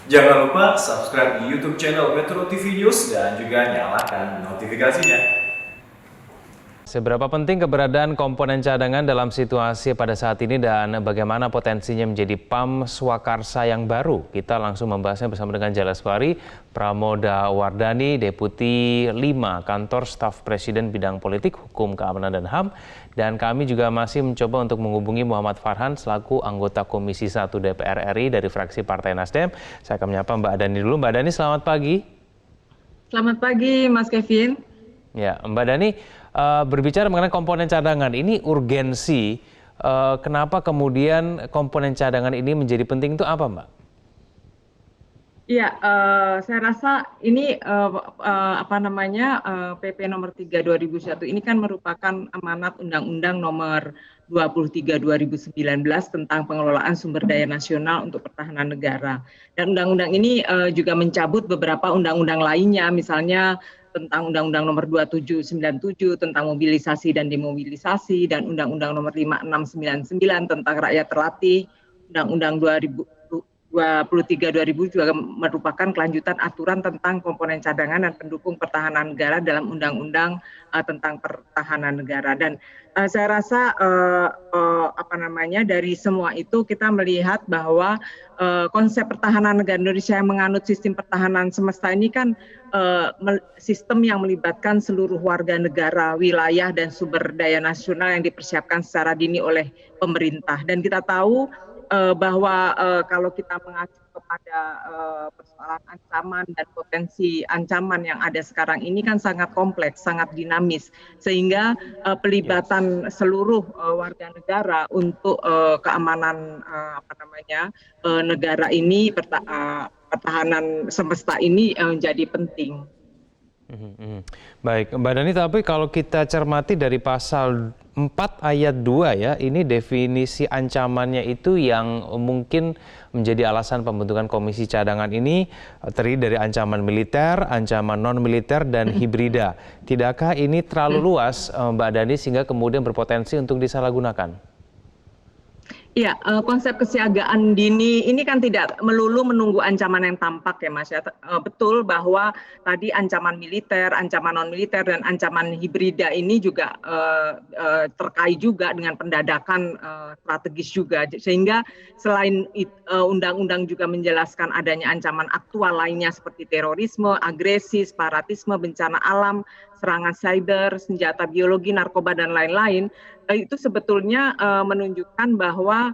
Jangan lupa subscribe di YouTube channel Metro TV News dan juga nyalakan notifikasinya. Seberapa penting keberadaan komponen cadangan dalam situasi pada saat ini dan bagaimana potensinya menjadi PAM Swakarsa yang baru? Kita langsung membahasnya bersama dengan Jaleswari Pramoda Wardani, Deputi 5 Kantor Staf Presiden Bidang Politik, Hukum, Keamanan, dan HAM. Dan kami juga masih mencoba untuk menghubungi Muhammad Farhan selaku anggota Komisi 1 DPR RI dari fraksi Partai Nasdem. Saya akan menyapa Mbak Dani dulu. Mbak Dani, selamat pagi. Selamat pagi, Mas Kevin. Ya, Mbak Dani, berbicara mengenai komponen cadangan, ini urgensi. Kenapa kemudian komponen cadangan ini menjadi penting itu apa, Mbak? Iya, saya rasa ini PP nomor 3 2001 ini kan merupakan amanat Undang-Undang nomor 23 2019 tentang pengelolaan sumber daya nasional untuk pertahanan negara. Dan undang-undang ini juga mencabut beberapa undang-undang lainnya, misalnya tentang Undang-Undang nomor 2797 tentang mobilisasi dan demobilisasi, dan Undang-Undang nomor 5699 tentang rakyat terlatih, Undang-Undang 23 2000 juga merupakan kelanjutan aturan tentang komponen cadangan dan pendukung pertahanan negara dalam Undang-Undang tentang pertahanan negara. Dan saya rasa dari semua itu kita melihat bahwa konsep pertahanan negara Indonesia yang menganut sistem pertahanan semesta ini kan sistem yang melibatkan seluruh warga negara, wilayah, dan sumber daya nasional yang dipersiapkan secara dini oleh pemerintah. Dan kita tahu bahwa kalau kita mengacu kepada persoalan ancaman dan potensi ancaman yang ada sekarang ini kan sangat kompleks, sangat dinamis, sehingga pelibatan seluruh warga negara untuk keamanan negara ini, pertahanan semesta ini menjadi penting. Baik, Mbak Dani, tapi kalau kita cermati dari pasal 4 ayat 2 ya, ini definisi ancamannya itu yang mungkin menjadi alasan pembentukan komisi cadangan ini terdiri dari ancaman militer, ancaman non-militer, dan hibrida. Tidakkah ini terlalu luas, Mbak Dani, sehingga kemudian berpotensi untuk disalahgunakan? Iya, konsep kesiagaan dini ini kan tidak melulu menunggu ancaman yang tampak ya, Mas. Betul bahwa tadi ancaman militer, ancaman non-militer, dan ancaman hibrida ini juga terkait juga dengan pendadakan strategis juga. Sehingga selain undang-undang juga menjelaskan adanya ancaman aktual lainnya seperti terorisme, agresi, separatisme, bencana alam, serangan cyber, senjata biologi, narkoba, dan lain-lain, itu sebetulnya menunjukkan bahwa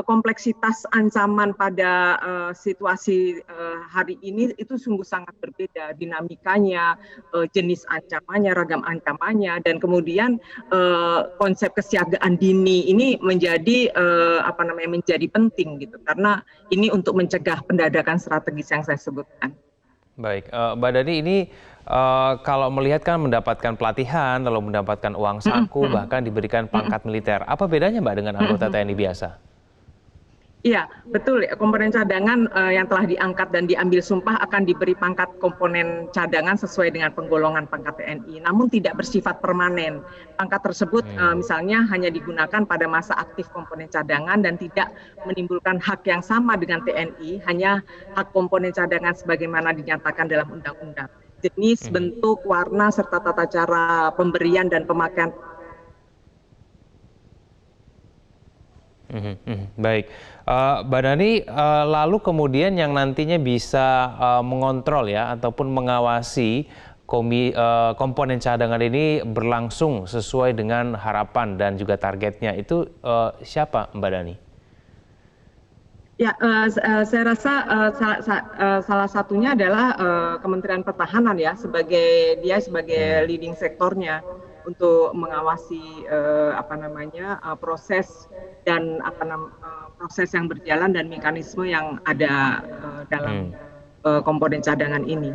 kompleksitas ancaman pada situasi hari ini itu sungguh sangat berbeda, dinamikanya, jenis ancamannya, ragam ancamannya, dan kemudian konsep kesiagaan dini ini menjadi menjadi penting gitu, karena ini untuk mencegah pendadakan strategis yang saya sebutkan. Baik, Mbak Dani, ini kalau melihat kan mendapatkan pelatihan, lalu mendapatkan uang saku, bahkan diberikan pangkat militer. Apa bedanya, Mbak, dengan anggota TNI biasa? Iya, betul. Komponen cadangan yang telah diangkat dan diambil sumpah akan diberi pangkat komponen cadangan sesuai dengan penggolongan pangkat TNI, namun tidak bersifat permanen. Pangkat tersebut misalnya hanya digunakan pada masa aktif komponen cadangan dan tidak menimbulkan hak yang sama dengan TNI, hanya hak komponen cadangan sebagaimana dinyatakan dalam undang-undang. Jenis, bentuk, warna, serta tata cara pemberian dan pemakaian. Baik, Mbak Dani, lalu kemudian yang nantinya bisa mengontrol ya ataupun mengawasi komponen cadangan ini berlangsung sesuai dengan harapan dan juga targetnya itu siapa, Mbak Dani? Ya, saya rasa salah satunya adalah Kementerian Pertahanan ya, sebagai leading sektornya untuk mengawasi proses dan proses yang berjalan dan mekanisme yang ada dalam komponen cadangan ini.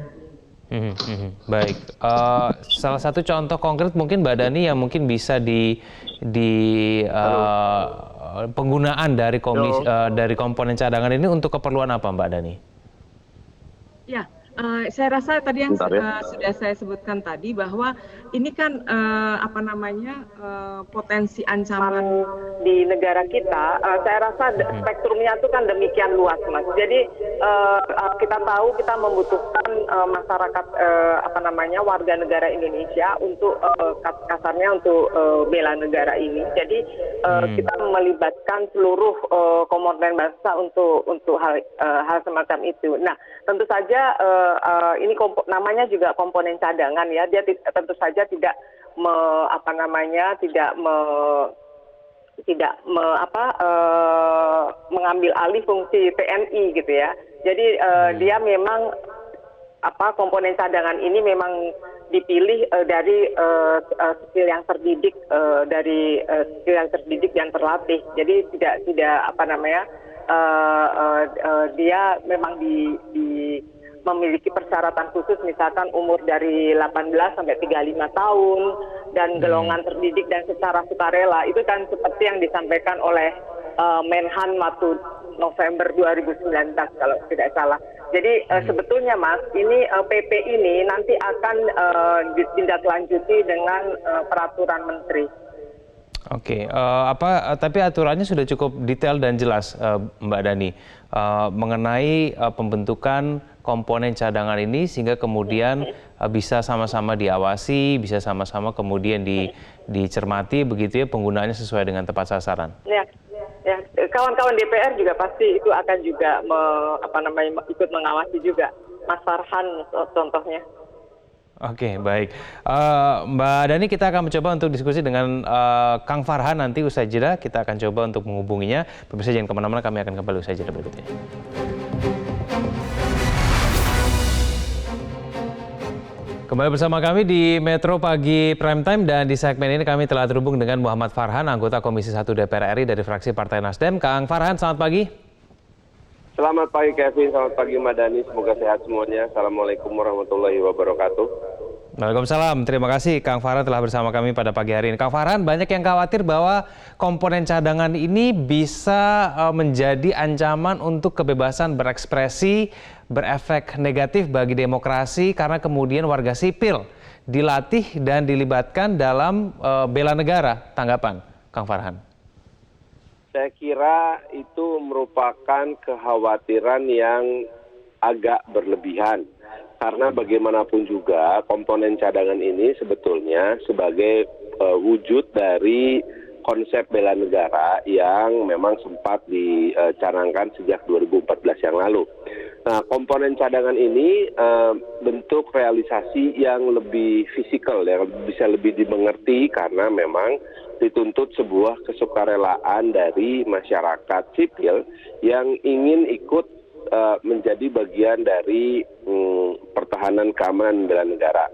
Baik, salah satu contoh konkret mungkin Mbak Dani yang mungkin bisa penggunaan dari komponen cadangan ini untuk keperluan apa, Mbak Dani? Ya, Saya rasa tadi yang Bentar ya. sudah saya sebutkan tadi bahwa ini kan potensi ancaman di negara kita. Saya rasa spektrumnya itu kan demikian luas, Mas. Jadi kita tahu kita membutuhkan masyarakat warga negara Indonesia untuk kasarnya untuk bela negara ini. Jadi kita melibatkan seluruh komponen bangsa untuk hal semacam itu. Nah, tentu saja ini namanya juga komponen cadangan ya. Dia tentu saja tidak mengambil alih fungsi TNI gitu ya. Jadi dia memang komponen cadangan ini memang dipilih dari sipil yang terdidik dan terlatih. Jadi tidak dia memang memiliki persyaratan khusus, misalkan umur dari 18 sampai 35 tahun dan golongan terdidik dan secara sukarela. Itu kan seperti yang disampaikan oleh Menhan waktu November 2019 kalau tidak salah. Jadi sebetulnya Mas, ini PP ini nanti akan ditindaklanjuti dengan peraturan menteri. Oke, tapi aturannya sudah cukup detail dan jelas, Mbak Dani, mengenai pembentukan komponen cadangan ini sehingga kemudian bisa sama-sama diawasi, bisa sama-sama kemudian dicermati begitu ya penggunaannya sesuai dengan tepat sasaran. Ya, kawan-kawan DPR juga pasti itu akan juga ikut mengawasi juga, Mas Farhan contohnya. Oke, baik. Mbak Dani, kita akan mencoba untuk diskusi dengan Kang Farhan nanti usai jeda. Kita akan coba untuk menghubunginya. Pemirsa jangan kemana-mana, kami akan kembali usai jeda berikutnya. Kembali bersama kami di Metro Pagi Prime Time dan di segmen ini kami telah terhubung dengan Muhammad Farhan, anggota Komisi 1 DPR RI dari fraksi Partai Nasdem. Kang Farhan, selamat pagi. Selamat pagi Kevin, selamat pagi Madani, semoga sehat semuanya. Assalamualaikum warahmatullahi wabarakatuh. Waalaikumsalam, terima kasih Kang Farhan telah bersama kami pada pagi hari ini. Kang Farhan, banyak yang khawatir bahwa komponen cadangan ini bisa menjadi ancaman untuk kebebasan berekspresi, berefek negatif bagi demokrasi karena kemudian warga sipil dilatih dan dilibatkan dalam bela negara. Tanggapan Kang Farhan? Saya kira itu merupakan kekhawatiran yang agak berlebihan. Karena bagaimanapun juga komponen cadangan ini sebetulnya sebagai wujud dari konsep bela negara yang memang sempat dicanangkan sejak 2014 yang lalu. Nah, komponen cadangan ini bentuk realisasi yang lebih fisikal, yang bisa lebih dimengerti karena memang dituntut sebuah kesukarelaan dari masyarakat sipil yang ingin ikut menjadi bagian dari pertahanan keamanan bela negara.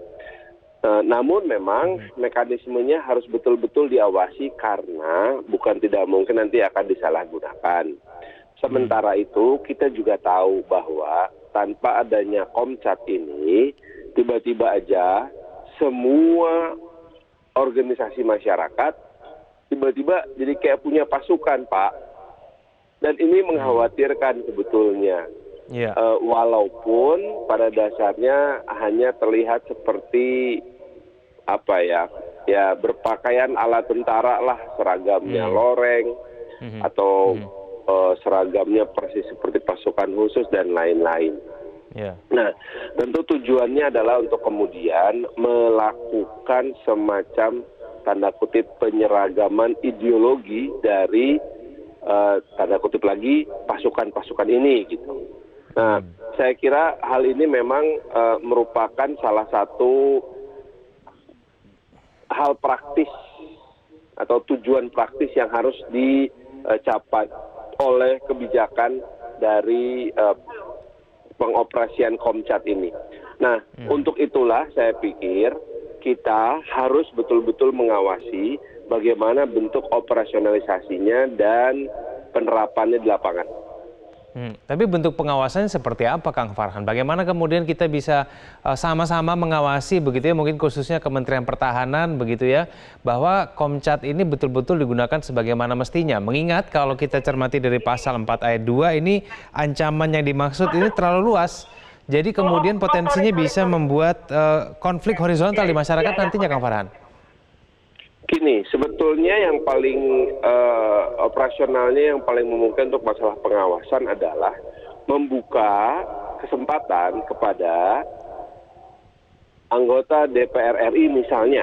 Namun memang mekanismenya harus betul-betul diawasi karena bukan tidak mungkin nanti akan disalahgunakan. Sementara itu kita juga tahu bahwa tanpa adanya Komcat ini tiba-tiba aja semua organisasi masyarakat tiba-tiba jadi kayak punya pasukan, Pak. Dan ini mengkhawatirkan sebetulnya. Yeah. Walaupun pada dasarnya hanya terlihat seperti berpakaian ala tentara lah, seragamnya loreng atau seragamnya persis seperti pasukan khusus dan lain-lain. Yeah. Nah, tentu tujuannya adalah untuk kemudian melakukan semacam tanda kutip penyeragaman ideologi dari tanda kutip lagi pasukan-pasukan ini gitu. Nah, saya kira hal ini memang merupakan salah satu hal praktis atau tujuan praktis yang harus dicapai oleh kebijakan dari pengoperasian Komcat ini. Nah, untuk itulah saya pikir kita harus betul-betul mengawasi bagaimana bentuk operasionalisasinya dan penerapannya di lapangan. Tapi bentuk pengawasannya seperti apa, Kang Farhan? Bagaimana kemudian kita bisa sama-sama mengawasi begitu ya, mungkin khususnya Kementerian Pertahanan begitu ya, bahwa Komcat ini betul-betul digunakan sebagaimana mestinya. Mengingat kalau kita cermati dari pasal 4 ayat 2 ini ancaman yang dimaksud ini terlalu luas. Jadi kemudian potensinya bisa membuat konflik horizontal di masyarakat nantinya, Kang Farhan? Gini, sebetulnya yang paling operasionalnya yang paling memungkinkan untuk masalah pengawasan adalah membuka kesempatan kepada anggota DPR RI misalnya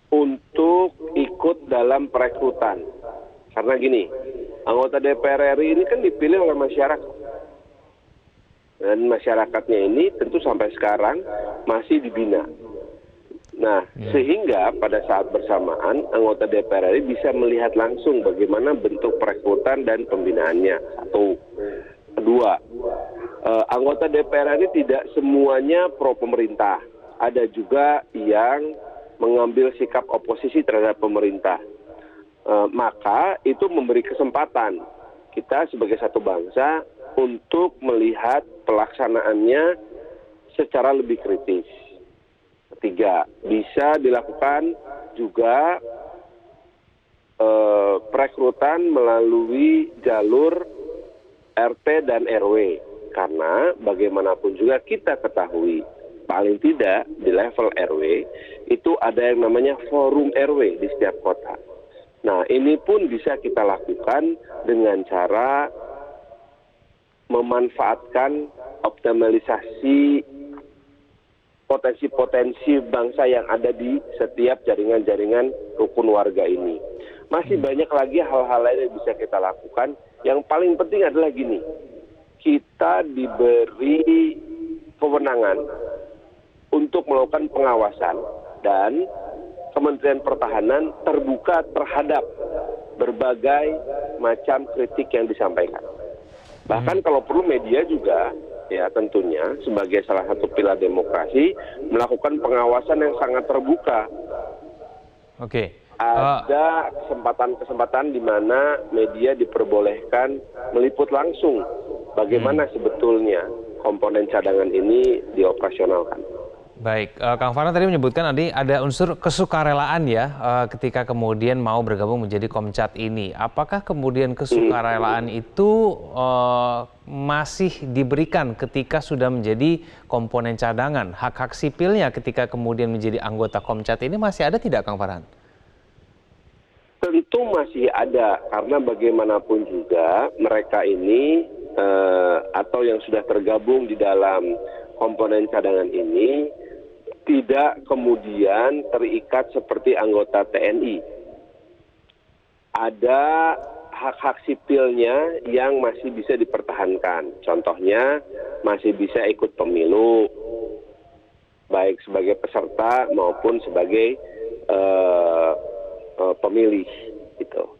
untuk ikut dalam perekrutan. Karena gini, anggota DPR RI ini kan dipilih oleh masyarakat. Dan masyarakatnya ini tentu sampai sekarang masih dibina. Nah, sehingga pada saat bersamaan anggota DPR RI bisa melihat langsung bagaimana bentuk perekrutan dan pembinaannya. Satu. Kedua, anggota DPR RI tidak semuanya pro pemerintah. Ada juga yang mengambil sikap oposisi terhadap pemerintah. Maka itu memberi kesempatan kita sebagai satu bangsa untuk melihat pelaksanaannya secara lebih kritis. Ketiga, bisa dilakukan juga perekrutan melalui jalur RT dan RW. Karena bagaimanapun juga kita ketahui, paling tidak di level RW itu ada yang namanya forum RW di setiap kota. Nah, ini pun bisa kita lakukan dengan cara memanfaatkan optimalisasi potensi-potensi bangsa yang ada di setiap jaringan-jaringan rukun warga ini. Masih banyak lagi hal-hal lain yang bisa kita lakukan. Yang paling penting adalah gini, kita diberi kewenangan untuk melakukan pengawasan dan Kementerian Pertahanan terbuka terhadap berbagai macam kritik yang disampaikan. Bahkan kalau perlu media juga, ya tentunya sebagai salah satu pilar demokrasi melakukan pengawasan yang sangat terbuka. Oke. Ada kesempatan-kesempatan di mana media diperbolehkan meliput langsung bagaimana sebetulnya komponen cadangan ini dioperasionalkan. Baik, Kang Farhan tadi menyebutkan tadi ada unsur kesukarelaan ya ketika kemudian mau bergabung menjadi Komcat ini. Apakah kemudian kesukarelaan itu masih diberikan ketika sudah menjadi komponen cadangan? Hak-hak sipilnya ketika kemudian menjadi anggota Komcat ini masih ada tidak, Kang Farhan? Tentu masih ada, karena bagaimanapun juga mereka ini atau yang sudah tergabung di dalam komponen cadangan ini tidak kemudian terikat seperti anggota TNI. Ada hak-hak sipilnya yang masih bisa dipertahankan. Contohnya masih bisa ikut pemilu, baik sebagai peserta maupun sebagai pemilih gitu.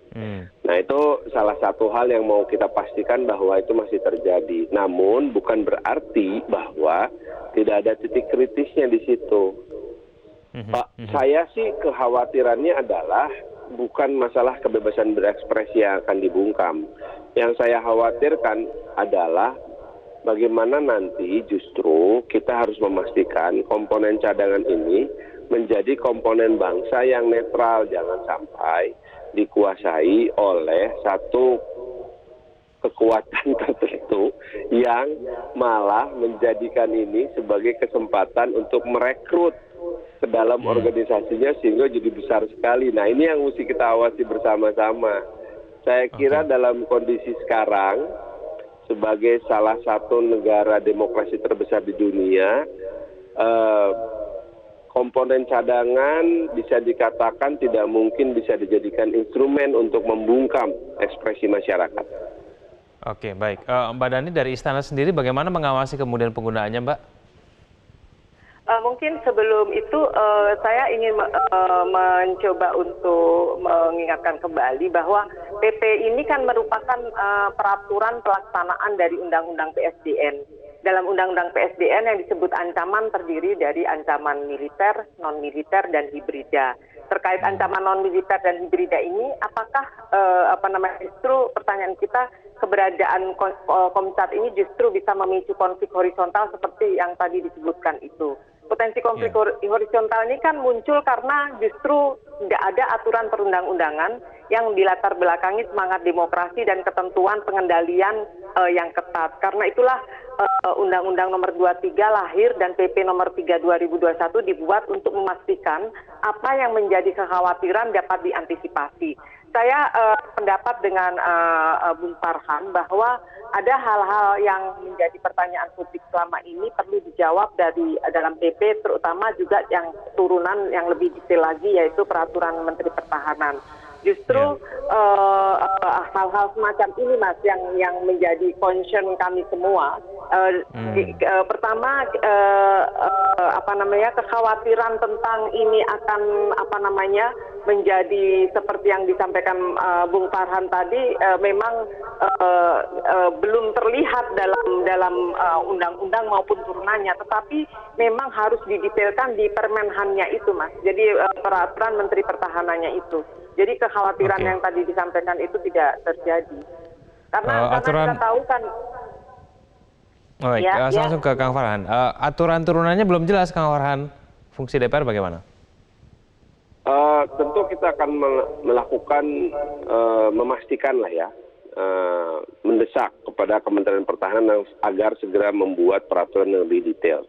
Nah, itu salah satu hal yang mau kita pastikan bahwa itu masih terjadi. Namun bukan berarti bahwa tidak ada titik kritisnya di situ. Saya sih kekhawatirannya adalah bukan masalah kebebasan berekspresi yang akan dibungkam. Yang saya khawatirkan adalah bagaimana nanti justru kita harus memastikan komponen cadangan ini menjadi komponen bangsa yang netral, jangan sampai dikuasai oleh satu kekuatan tertentu yang malah menjadikan ini sebagai kesempatan untuk merekrut ke dalam organisasinya sehingga jadi besar sekali. Nah, ini yang mesti kita awasi bersama-sama. Saya kira dalam kondisi sekarang sebagai salah satu negara demokrasi terbesar di dunia, komponen cadangan bisa dikatakan tidak mungkin bisa dijadikan instrumen untuk membungkam ekspresi masyarakat. Oke, baik. Mbak Dhani dari Istana sendiri bagaimana mengawasi kemudian penggunaannya, Mbak? Mungkin sebelum itu saya ingin mencoba untuk mengingatkan kembali bahwa PP ini kan merupakan peraturan pelaksanaan dari Undang-Undang PSDN. Dalam Undang-Undang PSDN yang disebut ancaman terdiri dari ancaman militer, non-militer, dan hibrida. Terkait ancaman non-militer dan hibrida ini, apakah justru pertanyaan kita keberadaan Komcat ini justru bisa memicu konflik horizontal seperti yang tadi disebutkan itu. Potensi konflik horizontal ini kan muncul karena justru tidak ada aturan perundang-undangan yang dilatar belakangi semangat demokrasi dan ketentuan pengendalian yang ketat. Karena itulah Undang-Undang Nomor 23 lahir dan PP Nomor 3 2021 dibuat untuk memastikan apa yang menjadi kekhawatiran dapat diantisipasi. Saya pendapat dengan Bung Farhan bahwa ada hal-hal yang menjadi pertanyaan publik selama ini perlu dijawab dari dalam PP, terutama juga yang turunan yang lebih detail lagi, yaitu peraturan Menteri Pertahanan. Justru hal-hal semacam ini, Mas, yang menjadi concern kami semua. Pertama, kekhawatiran tentang ini akan menjadi seperti yang disampaikan Bung Farhan tadi, memang belum terlihat dalam undang-undang maupun turunannya, tetapi memang harus didetailkan di Permenhannya itu, Mas. Jadi peraturan Menteri Pertahanannya itu. Jadi kekhawatiran yang tadi disampaikan itu tidak terjadi. Karena kita tahu kan. Langsung ke Kang Farhan. Aturan turunannya belum jelas, Kang Farhan. Fungsi DPR bagaimana? Tentu kita akan melakukan memastikan lah ya, mendesak kepada Kementerian Pertahanan agar segera membuat peraturan yang lebih detail.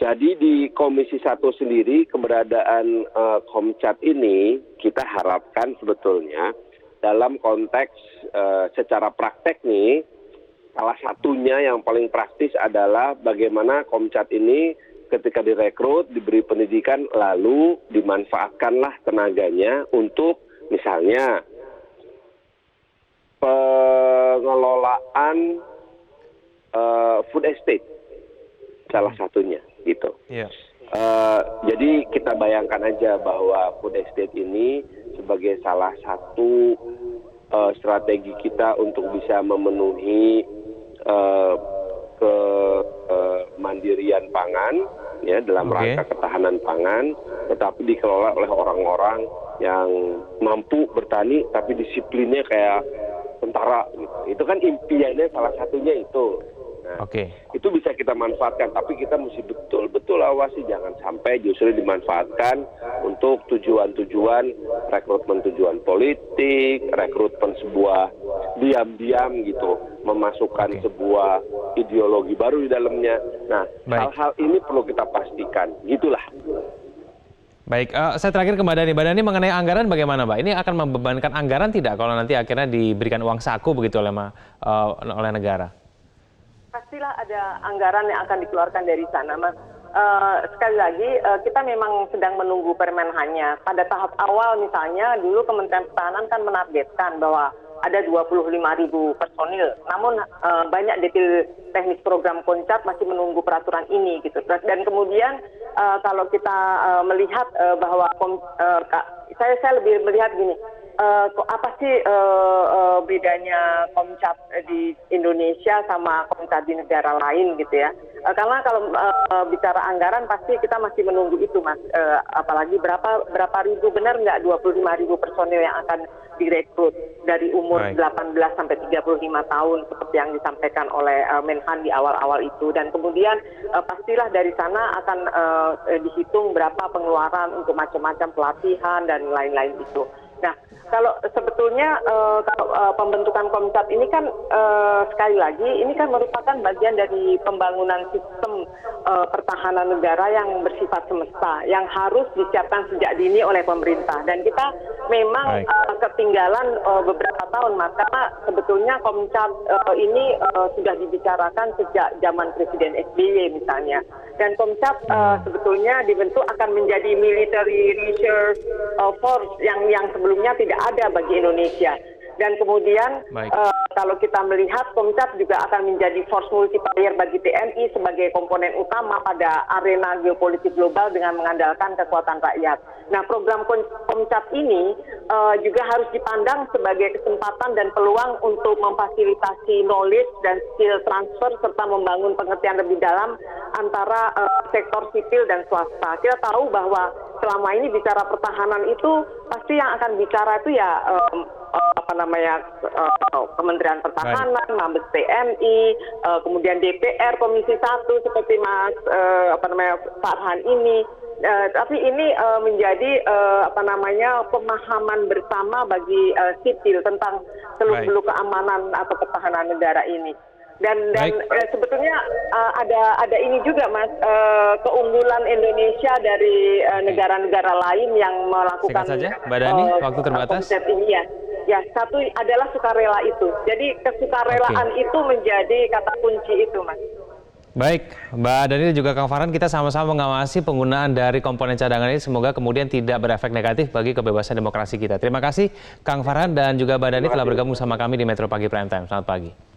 Jadi di Komisi 1 sendiri keberadaan Komcat ini kita harapkan sebetulnya dalam konteks secara praktek nih, salah satunya yang paling praktis adalah bagaimana Komcat ini ketika direkrut, diberi pendidikan, lalu dimanfaatkanlah tenaganya untuk misalnya pengelolaan food estate, salah satunya gitu. Jadi kita bayangkan aja bahwa food estate ini sebagai salah satu strategi kita untuk bisa memenuhi kemandirian pangan ya dalam rangka ketahanan pangan, tetapi dikelola oleh orang-orang yang mampu bertani tapi disiplinnya kayak tentara gitu. Itu kan impiannya salah satunya itu. Nah, itu bisa kita manfaatkan, tapi kita mesti betul-betul awasi jangan sampai justru dimanfaatkan untuk tujuan-tujuan rekrutmen tujuan politik, rekrutmen sebuah diam-diam gitu, memasukkan sebuah ideologi baru di dalamnya. Nah, hal-hal ini perlu kita pastikan, gitulah. Baik, saya terakhir ke Mbak Dhani. Mbak Dhani, mengenai anggaran bagaimana, Mbak? Ini akan membebankan anggaran tidak kalau nanti akhirnya diberikan uang saku begitu oleh negara? Pastilah ada anggaran yang akan dikeluarkan dari sana, Mas. Sekali lagi, kita memang sedang menunggu Permenhannya. Pada tahap awal misalnya, dulu Kementerian Pertahanan kan menargetkan bahwa ada 25.000 personil. Namun banyak detail teknis program Komcat masih menunggu peraturan ini gitu. Dan kemudian kalau kita melihat bahwa saya lebih melihat gini, apa sih bedanya Komcat di Indonesia sama Komcat di negara lain gitu ya? Karena kalau bicara anggaran pasti kita masih menunggu itu, Mas. Apalagi berapa ribu, benar nggak 25.000 personil yang akan direkrut dari umur 18 sampai 35 tahun seperti yang disampaikan oleh Menhan di awal-awal itu. Dan kemudian pastilah dari sana akan dihitung berapa pengeluaran untuk macam-macam pelatihan dan lain-lain itu. Nah, kalau sebetulnya pembentukan Komcat ini kan sekali lagi ini kan merupakan bagian dari pembangunan sistem pertahanan negara yang bersifat semesta, yang harus disiapkan sejak dini oleh pemerintah. Dan kita memang ketinggalan beberapa tahun, Mas, karena sebetulnya Komcat ini sudah dibicarakan sejak zaman Presiden SBY misalnya. Dan Komcat sebetulnya dibentuk akan menjadi military reserve force yang sebelumnya tidak ada bagi Indonesia. Dan kemudian kalau kita melihat Komcat juga akan menjadi force multiplier bagi TNI sebagai komponen utama pada arena geopolitik global dengan mengandalkan kekuatan rakyat. Nah, program Komcat ini juga harus dipandang sebagai kesempatan dan peluang untuk memfasilitasi knowledge dan skill transfer serta membangun pengertian lebih dalam antara sektor sipil dan swasta. Kita tahu bahwa selama ini bicara pertahanan itu pasti yang akan bicara itu ya Kementerian Pertahanan, Mabes TNI, kemudian DPR Komisi 1 seperti Mas Farhan ini. Tapi ini menjadi pemahaman bersama bagi sipil tentang seluk-beluk keamanan atau pertahanan negara ini. Dan sebetulnya ada ini juga, Mas, keunggulan Indonesia dari negara-negara lain yang melakukan saja, Mbak Dhani, waktu terbatas. Konsep ini ya satu adalah sukarela itu. Jadi kesukarelaan itu menjadi kata kunci itu, Mas. Baik, Mbak Dhani dan juga Kang Farhan, kita sama-sama mengawasi penggunaan dari komponen cadangan ini. Semoga kemudian tidak berefek negatif bagi kebebasan demokrasi kita. Terima kasih Kang Farhan dan juga Mbak Dhani telah bergabung sama kami di Metro Pagi Prime Time. Selamat pagi.